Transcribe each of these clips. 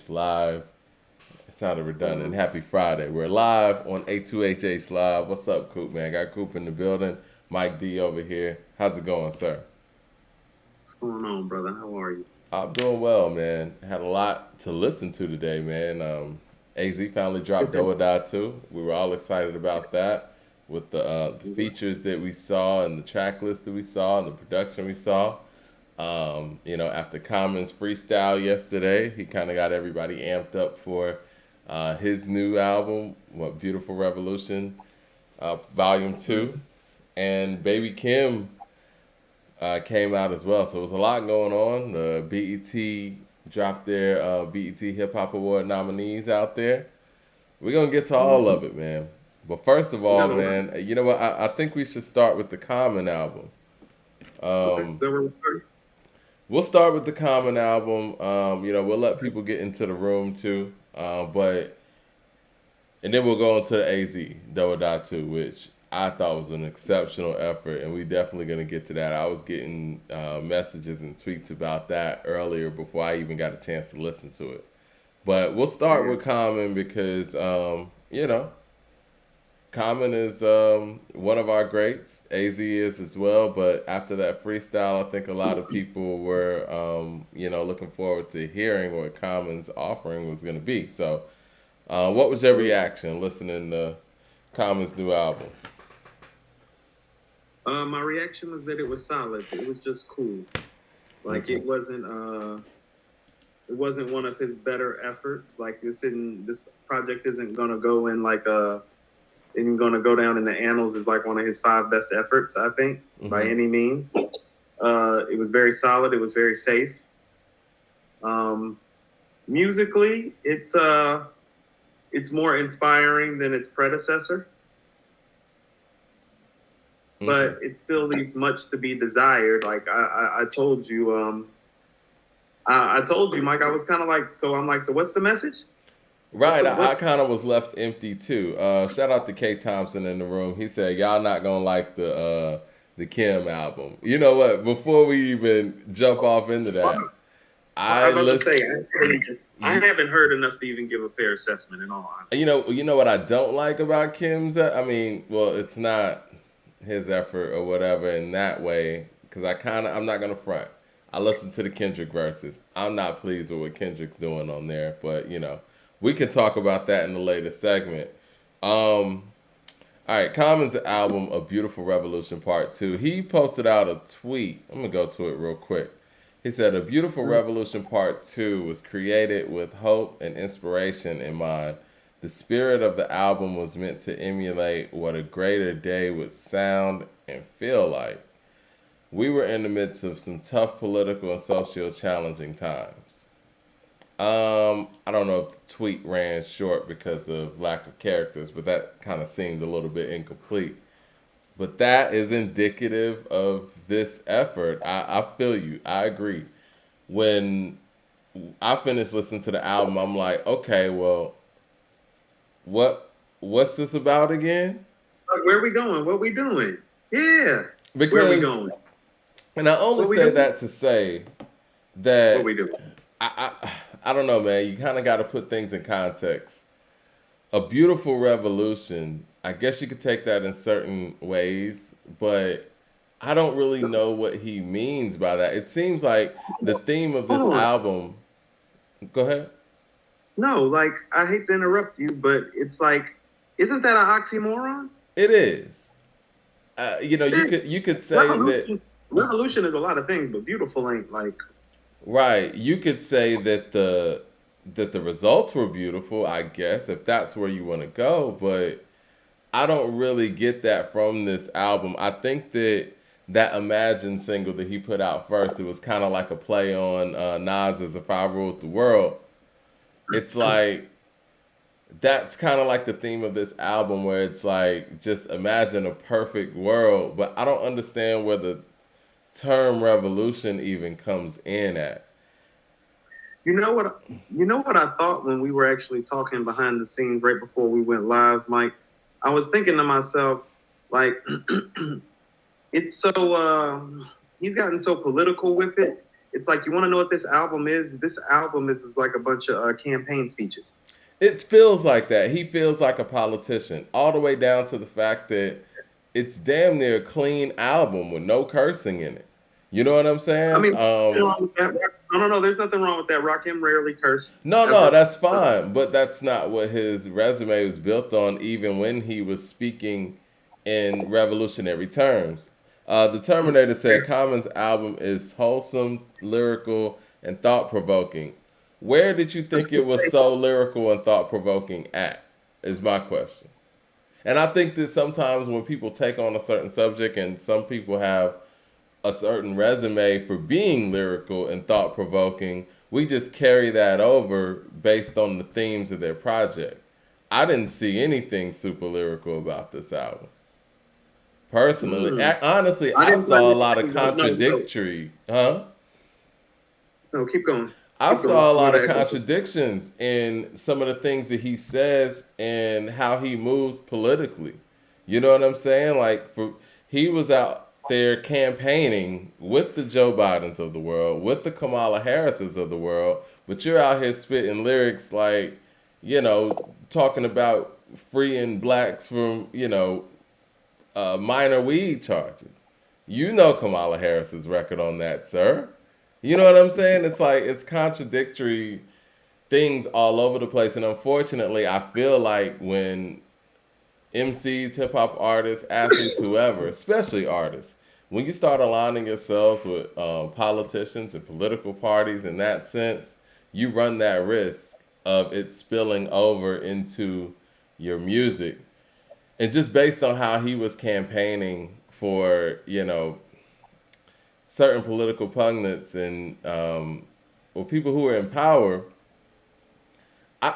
A2HH Live. It sounded redundant. Happy Friday. We're live on A2HH Live. What's up, Coop, man? Got Coop in the building. Mike D over here. How's it going, sir? What's going on, brother? How are you? I'm doing well, man. Had a lot to listen to today, man. AZ finally dropped Do or Die 2. We were all excited about that with the features that we saw and the track list that we saw and the production we saw. After Common's freestyle yesterday, he kind of got everybody amped up for his new album, What Beautiful Revolution, Volume 2. And Baby Kim came out as well. So it was a lot going on. The BET dropped their BET Hip Hop Award nominees out there. We're going to get to all of it, man. But first of all, man, you know what? I think we should start with the Common album. Okay, so we're starting. We'll start with the Common album. We'll let people get into the room too. And then we'll go into the AZ, Do or Die 2, which I thought was an exceptional effort, and we definitely going to get to that. I was getting messages and tweets about that earlier before I even got a chance to listen to it. But we'll start with Common because, Common is one of our greats. AZ is as well. But after that freestyle, I think a lot of people were, looking forward to hearing what Common's offering was going to be. So, what was your reaction listening to Common's new album? My reaction was that it was solid. It was just cool. Like Okay. it wasn't one of his better efforts. Like this project isn't gonna go in like isn't gonna go down in the annals as like one of his 5 best efforts. I think by any means. It was very solid. It was very safe. Musically, it's more inspiring than its predecessor. But it still leaves much to be desired. Like I told you, I told you, Mike. I was kind of like, so what's the message? Right, I kind of was left empty too. Shout out to K Thompson in the room. He said y'all not gonna like the Kim album. You know what? Before we even jump off into that, I was about to say I haven't heard enough to even give a fair assessment in all honesty. You know what I don't like about Kim's. It's not his effort or whatever in that way because I'm not gonna front. I listened to the Kendrick verses. I'm not pleased with what Kendrick's doing on there, but we can talk about that in the later segment. All right, Common's album, A Beautiful Revolution Part 2. He posted out a tweet. I'm going to go to it real quick. He said, A Beautiful Revolution Part 2 was created with hope and inspiration in mind. The spirit of the album was meant to emulate what a greater day would sound and feel like. We were in the midst of some tough political and social challenging times. I don't know if the tweet ran short because of lack of characters, but that kind of seemed a little bit incomplete. But that is indicative of this effort. I feel you. I agree. When I finished listening to the album, I'm like, okay, well, what's this about again? Like, where are we going? What we doing? Yeah. Because, where are we going? And I only say that to say that What we doing? I don't know, man. You kind of got to put things in context. A beautiful revolution, I guess you could take that in certain ways, but I don't really know what he means by that. It seems like the theme of this album. Go ahead. No, like I hate to interrupt you, but it's like, isn't that an oxymoron? It is. You could say that revolution is a lot of things, but beautiful ain't like. Right. You could say that the results were beautiful, I guess, if that's where you want to go, but I don't really get that from this album. I think that Imagine single that he put out first, it was kind of like a play on Nas's If I Ruled the World. It's like that's kind of like the theme of this album where it's like just imagine a perfect world, but I don't understand where the term revolution even comes in at. You know what I thought when we were actually talking behind the scenes right before we went live, Mike? I was thinking to myself, like, it's so he's gotten so political with it. it's like, you want to know what this album is? This album is like a bunch of campaign speeches. It feels like that. He feels like a politician, all the way down to the fact that it's damn near a clean album with no cursing in it. You know what I'm I saying? mean, no. There's nothing wrong with that. Rakim rarely cursed No, ever. that's So, fine, but that's not what his resume was built on, even when he was speaking in revolutionary terms. The Terminator said Common's album is wholesome, lyrical, and thought provoking. Where did you think it was so lyrical and thought provoking at? Is my question. And I think that sometimes when people take on a certain subject, and some people have a certain resume for being lyrical and thought provoking, we just carry that over based on the themes of their project. I didn't see anything super lyrical about this album. Personally, mm, honestly, I I didn't. saw a lot of No. contradictory, huh? No, keep going. I Keep going. saw a I'm lot gonna of echo. contradictions in some of the things that he says and how he moves politically. You know what I'm saying? Like he was out there campaigning with the Joe Bidens of the world, with the Kamala Harrises of the world, but you're out here spitting lyrics like, talking about freeing blacks from, minor weed charges. You know Kamala Harris's record on that, sir. You know what I'm saying? It's like it's contradictory things all over the place, and unfortunately, I feel like when MCs, hip hop artists, athletes, whoever, especially artists, when you start aligning yourselves with politicians and political parties in that sense, you run that risk of it spilling over into your music. And just based on how he was campaigning for, certain political pundits and people who are in power,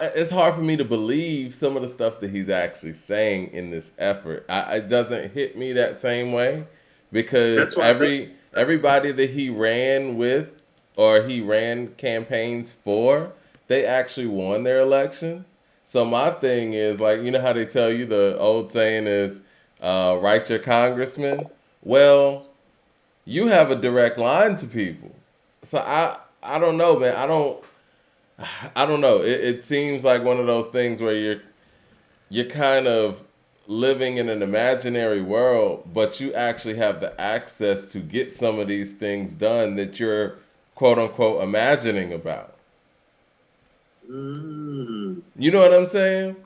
it's hard for me to believe some of the stuff that he's actually saying in this effort. It doesn't hit me that same way because That's why. everybody that he ran with or he ran campaigns for, they actually won their election. So my thing is like, you know how they tell you the old saying is, write your congressman. Well, you have a direct line to people. So I don't know, man. I don't know. It seems like one of those things where you're kind of living in an imaginary world, but you actually have the access to get some of these things done that you're quote unquote imagining about. Mm. You know what I'm saying?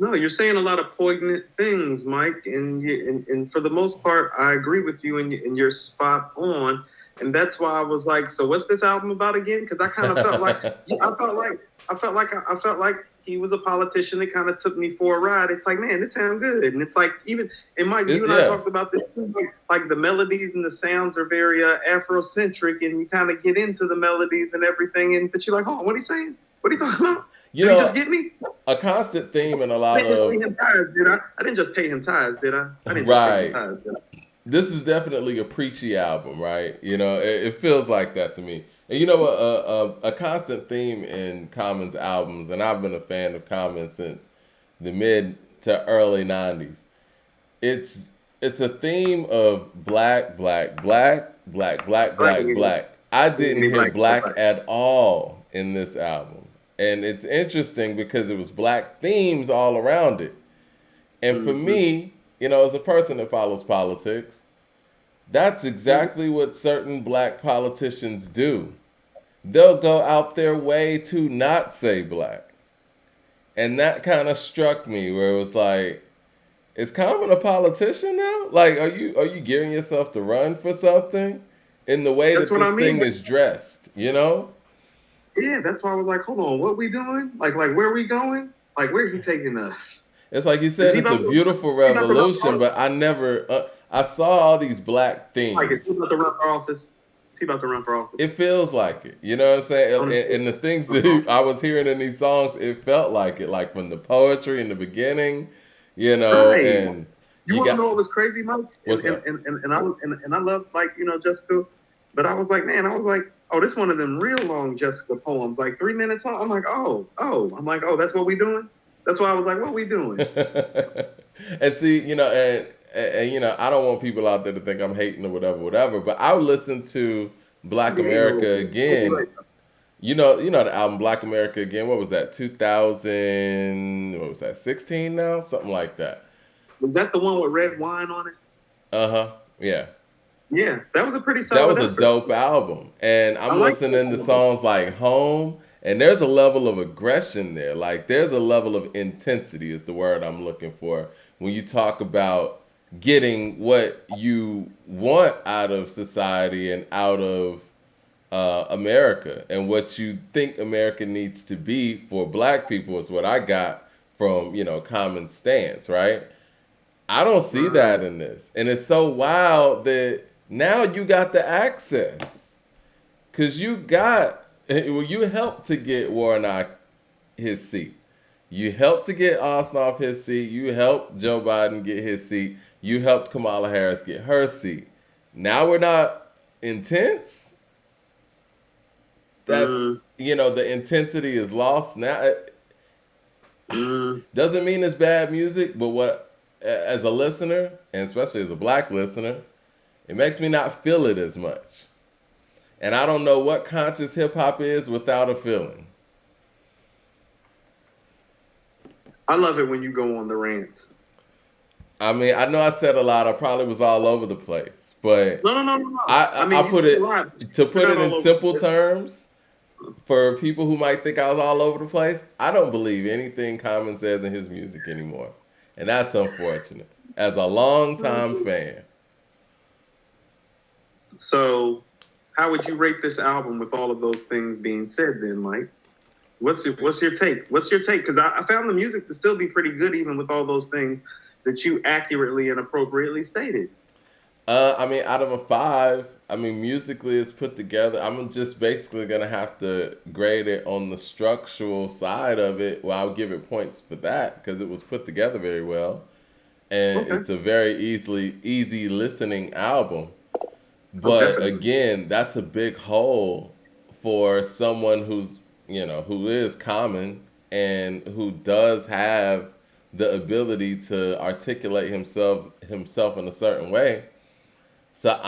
No, you're saying a lot of poignant things, Mike, and for the most part, I agree with you, and you're spot on. And that's why I was like, so what's this album about again? Because I kind of felt like, I felt like he was a politician that kind of took me for a ride. It's like, man, this sounds good, and it's like and Mike, you and I Yeah. talked about this, like the melodies and the sounds are very Afrocentric, and you kind of get into the melodies and everything, but you're like, oh, what are you saying? What are you talking about? You Did he know, just get me? a constant theme in a I lot didn't just of pay him tithes, did I? I didn't just pay him tithes, did I? I didn't just pay him right. tithes, did I? This is definitely a preachy album, right? It feels like that to me. And a constant theme in Common's albums, and I've been a fan of Common since the mid to early '90s. It's a theme of black, black, black, black, black, Black black, community, black. I didn't hear black, black black. at all in this album, and it's interesting because it was black themes all around it. And for Mm-hmm. me, as a person that follows politics, that's exactly what certain black politicians do. They'll go out their way to not say black. And that kind of struck me where it was like, is Common a politician now? Like, are you gearing yourself to run for something in the way That's that what I this mean. thing is dressed, you know? Yeah, that's why I was like, hold on, what we doing? Like where are we going? Like where are he taking us? It's like you Is said, he it's a about to, beautiful he about to run for revolution, office? but I never, I saw all these black Like is he themes. about to run for office? Is he about to run for office? It feels like it. You know what I'm saying? And the things that I was hearing in these songs, it felt like it. Like from the poetry in the beginning, Right. and You you want to got know what was crazy, Mike? what's up? And I love like Jessica, but I was like, man, oh, this one of them real long Jessica poems, like 3 minutes long. I'm like, oh, that's what we doing. That's why I was like, what we doing? And see, and I don't want people out there to think I'm hating or whatever, whatever. But I listened to Black Yeah, America you're Again. right. You know the album Black America Again. What was that? 2000. What was that? 16 now, something like that. Was that the one with red wine on it? Uh huh. Yeah. Yeah, that was a pretty That solid was a effort. dope album. And I I'm like that listening to album. songs like Home, and there's a level of aggression there. Like, there's a level of intensity, is the word I'm looking for, when you talk about getting what you want out of society and out of America, and what you think America needs to be for black people is what I got from, Common Stance, right? I don't see Right. that in this. And it's so wild that now you got the access. Cause you helped to get Warnock his seat. You helped to get Ossoff his seat. You helped Joe Biden get his seat. You helped Kamala Harris get her seat. Now we're not intense. Mm, The intensity is lost now. It mm. doesn't mean it's bad music, but as a listener, and especially as a black listener, it makes me not feel it as much. And I don't know what conscious hip hop is without a feeling. I love it when you go on the rants. I mean, I know I said a lot. I probably was all over the place, but No, no, no, no, no. I, I I, mean, I you put said a lot. it to You're put not it all in over simple the place. terms for people who might think I was all over the place. I don't believe anything Common says in his music anymore, and that's unfortunate. As a longtime fan, So, how would you rate this album with all of those things being said? Then, Mike, what's your take? What's your take? Because I found the music to still be pretty good, even with all those things that you accurately and appropriately stated. I mean, out of a 5, I mean, musically it's put together. I'm just basically gonna have to grade it on the structural side of it. Well, I'll give it points for that because it was put together very well, and Okay. it's a very easy listening album. Oh, But definitely. again, that's a big hole for someone who is Common and who does have the ability to articulate himself in a certain way. So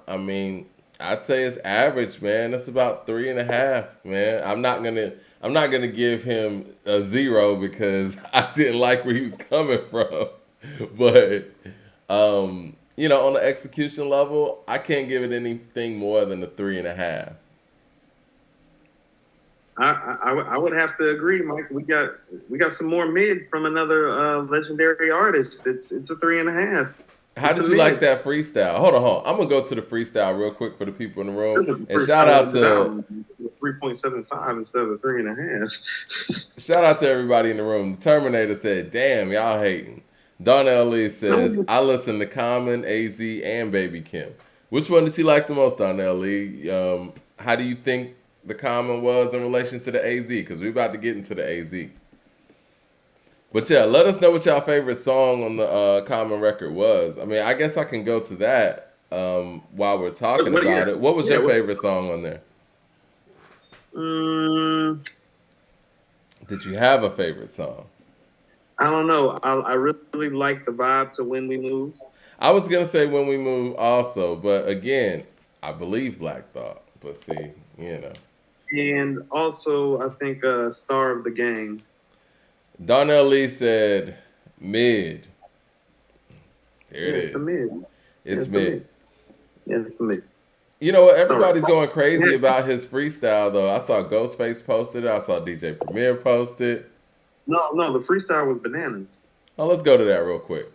I mean, I'd say it's average, man. It's about 3.5, man. I'm not gonna give him a 0 because I didn't like where he was coming from. But on the execution level, I can't give it anything more than a 3.5. I would have to agree, Mike. We got some more mid from another legendary artist. It's a 3.5. How It's a did you like mid. that freestyle? Hold on. I'm gonna go to the freestyle real quick for the people in the room. The And first shout time out on this to album, 3.75 instead of 3.5. shout out to everybody in the room. The Terminator said, "Damn, y'all hating." Darnell Lee says, No, "I listen to Common, AZ, and Baby Kim." Which one did you like the most, Darnell Lee? How do you think the Common was in relation to the AZ? Because we're about to get into the AZ. But yeah, let us know what y'all favorite song on the Common record was. I mean, I guess I can go to that while we're talking yeah, about it. What was yeah. your favorite song on there? Mm, Did you have a favorite song? I don't know. I really like the vibe to When We Move, I was gonna say When We Move also, but again, I believe Black Thought. But see, and also I think Star of the Gang. Darnell Lee said mid. There Yeah, it it's a is. mid. Yeah, It's it's a mid. mid. Yeah, it's a mid. You know what? Sorry. Everybody's going crazy about his freestyle though. I saw Ghostface posted it. I saw DJ Premier post it. No, the freestyle was bananas. Oh, let's go to that real quick.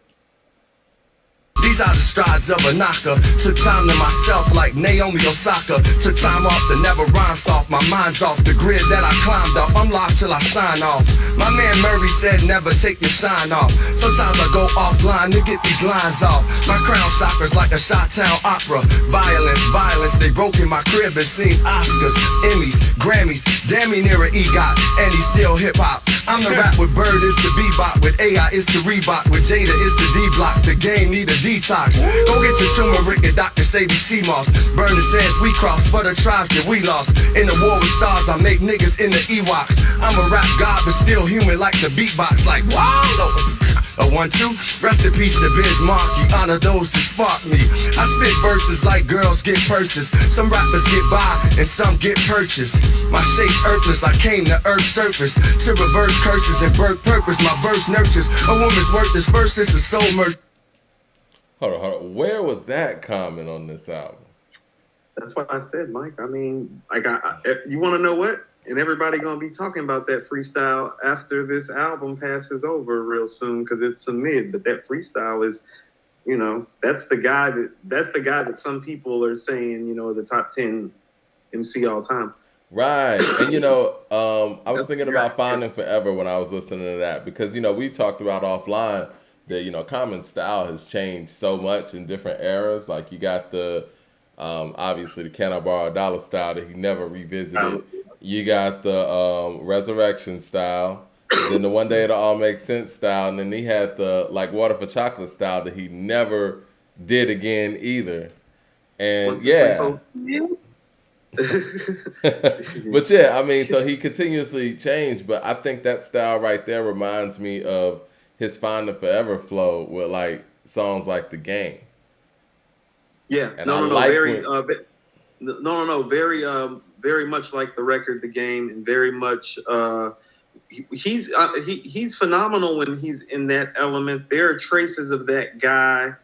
These are the strides of a knocker. Took time to myself like Naomi Osaka. Took time off to never rhyme soft. My mind's off the grid that I climbed off. I'm locked till I sign off. My man Murray said never take your shine off. Sometimes I go offline to get these lines off. My crown chakras like a Chi-Town opera. Violence, they broke in my crib and seen Oscars, Emmys, Grammys. Damn me near an EGOT, and he's still hip-hop. I'm the rap with Bird is to bebop, with AI is to Reebok, with Jada is to D-Block. The game need a detox. Go get your turmeric and Dr. Sadie Seamoss. Burn the sands we crossed for the tribes that we lost. In the war with stars, I make niggas in the Ewoks. I'm a rap god, but still human like the beatbox. Like, wow! A 1-2, rest in peace to Biz Markie. Honor those who spark me. I spit verses like girls get purses. Some rappers get by and some get purchased. My shape's earthless, I came to Earth's surface to reverse curses and birth purpose. My verse nurtures a woman's worth is first. This is soul merch. Hold on. Where was that comment on this album? That's what I said, Mike. I mean, like, you want to know what? And everybody gonna be talking about that freestyle after this album passes over real soon because it's a mid. But that freestyle is, that's the guy that some people are saying, is a top 10 MC all time. Right. And I was thinking about Finding Forever when I was listening to that because we talked about offline that Common's style has changed so much in different eras. Like you got the obviously the Can I Borrow a Dollar style that he never revisited. You got the Resurrection style, then the One Day It'll All Make Sense style, and then he had the like Water for Chocolate style that he never did again either. And but yeah, I mean, so he continuously changed, but I think that style right there reminds me of his Finding Forever flow with like songs like The Game. Yeah, and very very much like the record, The Game, and very much he's phenomenal when he's in that element. There are traces of that guy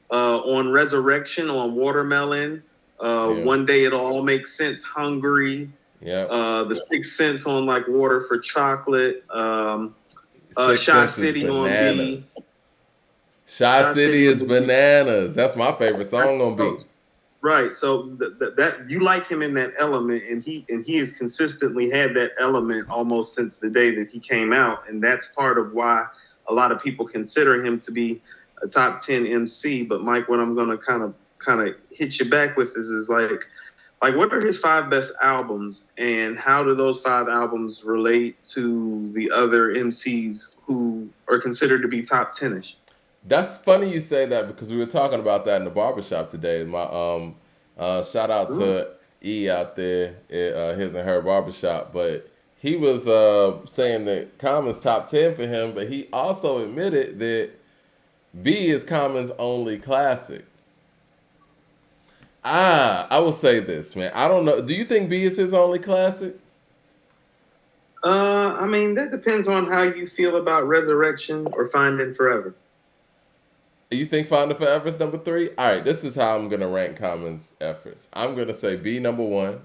on Resurrection, on Watermelon, One Day It'll All Make Sense, Hungry, the Sixth Sense on like Water for Chocolate, Shy City on B. Shy City is bananas. That's my favorite song on B. Right, so that you like him in that element, and he has consistently had that element almost since the day that he came out, and that's part of why a lot of people consider him to be a top 10 MC. But Mike, what I'm gonna kind of hit you back with is like what are his 5 best albums, and how do those 5 albums relate to the other MCs who are considered to be top 10ish? That's funny you say that because we were talking about that in the barbershop today. My shout out to E out there at his and her barbershop, but he was saying that Common's top 10 for him, but he also admitted that B is Common's only classic. I will say this, man. I don't know. Do you think B is his only classic? I mean, that depends on how you feel about Resurrection or Finding Forever. You think Finding Forever is number 3? All right, this is how I'm going to rank Common's efforts. I'm going to say B number 1.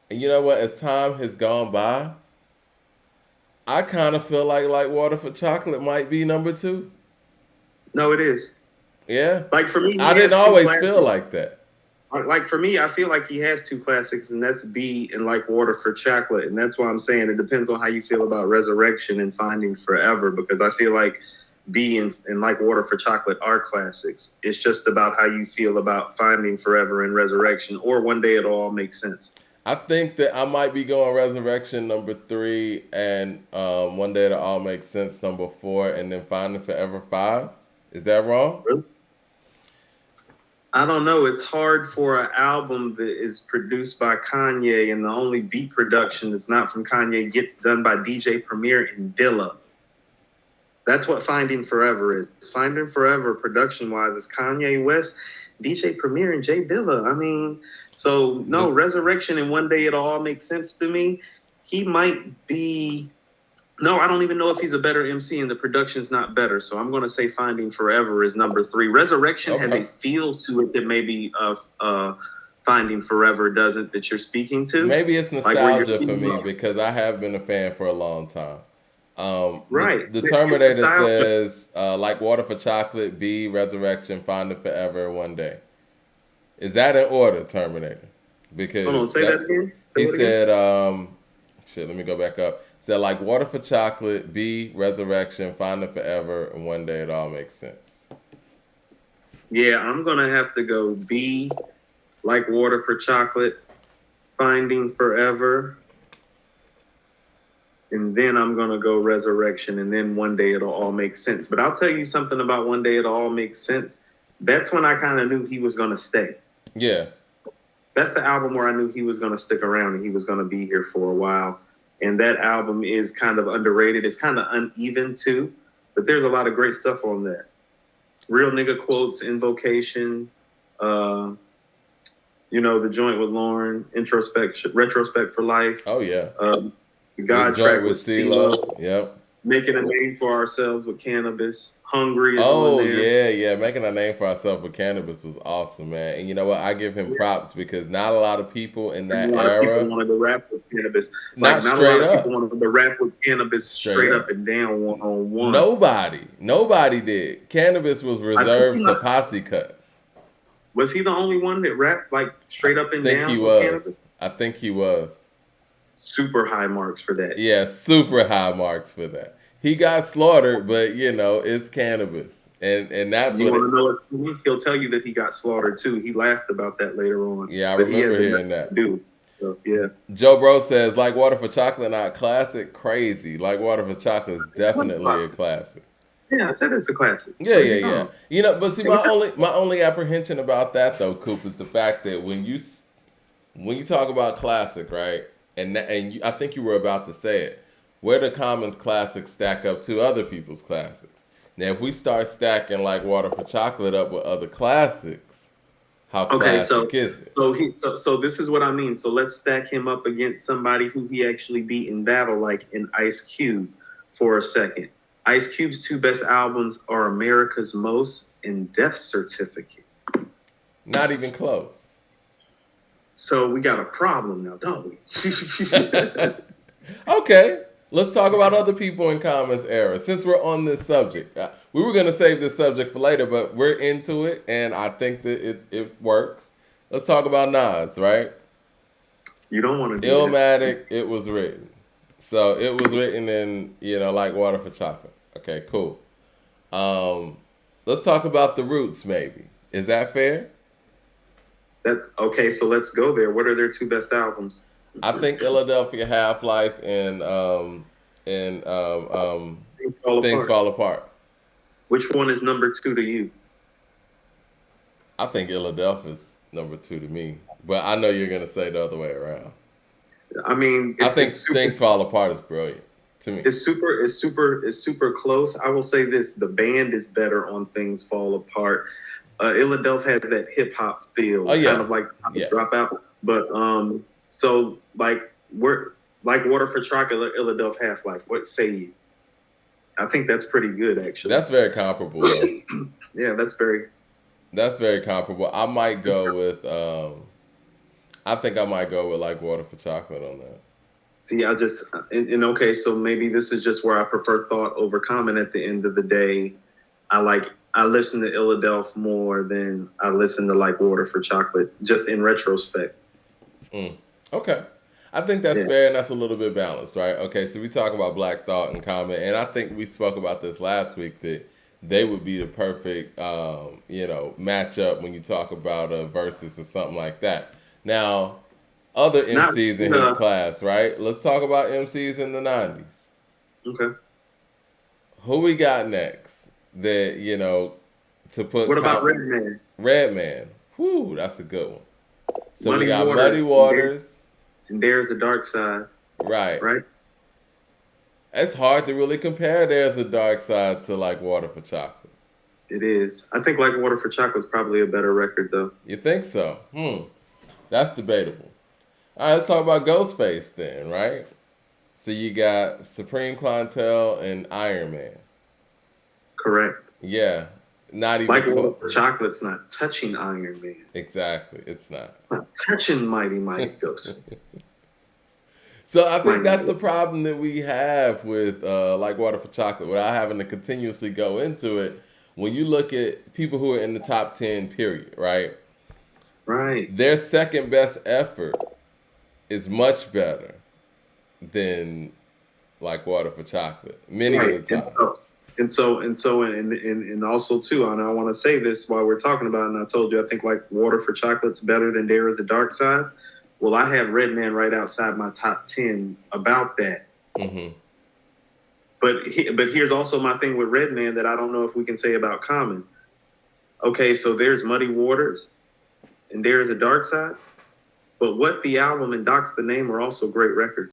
And you know what? As time has gone by, I kind of feel like Water for Chocolate might be number 2. No, it is. Yeah? Like for me, I didn't always feel like that. Like for me, I feel like he has 2 classics, and that's B and like Water for Chocolate. And that's why I'm saying it depends on how you feel about Resurrection and Finding Forever, because I feel like B and like Water for Chocolate are classics. It's just about how you feel about Finding Forever and Resurrection, or One Day It'll All Make Sense. I think that I might be going Resurrection number 3 and One Day It'll All Make Sense number 4 and then Finding Forever 5. Is that wrong? Really? I don't know. It's hard for an album that is produced by Kanye and the only beat production that's not from Kanye gets done by DJ Premier and Dilla. That's what Finding Forever is. Finding Forever, production-wise, is Kanye West, DJ Premier, and Jay Dilla. I mean, so no, Resurrection and One Day It'll All Make Sense to me. He might be... No, I don't even know if he's a better MC and the production's not better. So I'm going to say Finding Forever is number 3. Resurrection has a feel to it that maybe Finding Forever doesn't, that you're speaking to. Maybe it's nostalgia for me because I have been a fan for a long time. Right. The Terminator says, like Water for Chocolate, B, Resurrection, Finding Forever, One Day. Is that in order, Terminator? Because hold on, say that again. He said, let me go back up. Said like Water for Chocolate, B, Resurrection, Finding Forever, and One Day It All Makes Sense. Yeah, I'm going to have to go B, like Water for Chocolate, Finding Forever, and then I'm going to go Resurrection, and then One Day It'll All Make Sense. But I'll tell you something about One Day It'll All Make Sense. That's when I kind of knew he was going to stay. Yeah. That's the album where I knew he was going to stick around and he was going to be here for a while. And that album is kind of underrated. It's kind of uneven, too. But there's a lot of great stuff on that. Real Nigga Quotes, Invocation, the joint with Lauren, Retrospect for Life. Oh yeah. The God track with CeeLo. Yep. Making a Name for Ourselves with Cannabis. Hungry is Oh on there. yeah. Making a name for ourselves with Cannabis was awesome, man. And you know what? I give him props because not a lot of people in that A lot of people era, wanted to rap with Cannabis. not Not a straight lot of up. people wanted to rap with Cannabis straight up. up and down, one on one. Nobody did. Cannabis was reserved to posse cuts. Was he the only one that rapped like straight up and I think down he with was. Cannabis? I think he was. Super high marks for that. Yeah, super high marks for that. He got slaughtered, but it's Cannabis, and that's you what. Want to know what's funny? He'll tell you that he got slaughtered too. He laughed about that later on. Yeah, I remember hearing that. Dude, so, yeah. Joe Bro says, like Water for Chocolate, not classic. Crazy. Like Water for Chocolate is definitely a classic. Yeah, I said it's a classic. Yeah. But see, my only apprehension about that though, Coop, is the fact that when you talk about classic, right, I think you were about to say it, where do Common's classics stack up to other people's classics? Now, if we start stacking like Water for Chocolate up with other classics, how classic is it? So this is what I mean. So let's stack him up against somebody who he actually beat in battle, like in Ice Cube, for a second. Ice Cube's two best albums are America's Most and Death Certificate. Not even close. So we got a problem now, don't we? Okay. Let's talk about other people in Common's era. Since we're on this subject, we were going to save this subject for later, but we're into it, and I think that it works. Let's talk about Nas, right? You don't want to do Illmatic, it was written. So it was written in, like Water for Chocolate. Okay, cool. Let's talk about The Roots, maybe. Is that fair? That's okay. So let's go there. What are their two best albums? I think Philadelphia Half-Life and Things Fall Apart. Which one is number 2 to you? I think Philadelphia's number 2 to me, but I know you're gonna say the other way around. I mean, I think Things Fall Apart is brilliant to me. It's super close. I will say this: the band is better on Things Fall Apart. Philadelphia has that hip hop feel, kind of like Dropout. But so we're like Water for Chocolate, Philadelphia Half-Life. What say you? I think that's pretty good, actually. That's very comparable. Yeah, that's very comparable. I might go with. I think I might go with like Water for Chocolate on that. See, okay, so maybe this is just where I prefer thought over Common. At the end of the day, I listen to Philadelphia more than I listen to like Water for Chocolate, just in retrospect. Okay. I think that's fair, and that's a little bit balanced, right? Okay, so we talk about Black Thought and Common, and I think we spoke about this last week, that they would be the perfect, matchup when you talk about a versus or something like that. Now, other MCs in his class, right? Let's talk about MCs in the 90s. Okay. Who we got next that, to put... What about Redman? Redman. Whew, that's a good one. So Muddy we got Waters, Muddy Waters. And There's a Dark Side. Right. Right? It's hard to really compare There's a Dark Side to like Water for Chocolate. It is. I think like Water for Chocolate is probably a better record, though. You think so? That's debatable. All right, let's talk about Ghostface then, right? So you got Supreme Clientele and Iron Man. Correct. Yeah. Not even like Water for Chocolate's not touching Iron Man. Exactly. It's not. It's not touching Mighty Ghostface. So I think that's the problem that we have with like Water for Chocolate, without having to continuously go into it. When you look at people who are in the top 10, period, right? Right. Their second best effort is much better than like Water for Chocolate. Many of the times. And also too, and I want to say this while we're talking about it, and I told you I think like Water for Chocolate's better than There Is a Dark Side. Well, I have Redman right outside my top 10 about that. Mm-hmm. But here's also my thing with Redman that I don't know if we can say about Common. Okay, so there's Muddy Waters and There Is a Dark Side. But What the Album and Doc's the Name are also great records.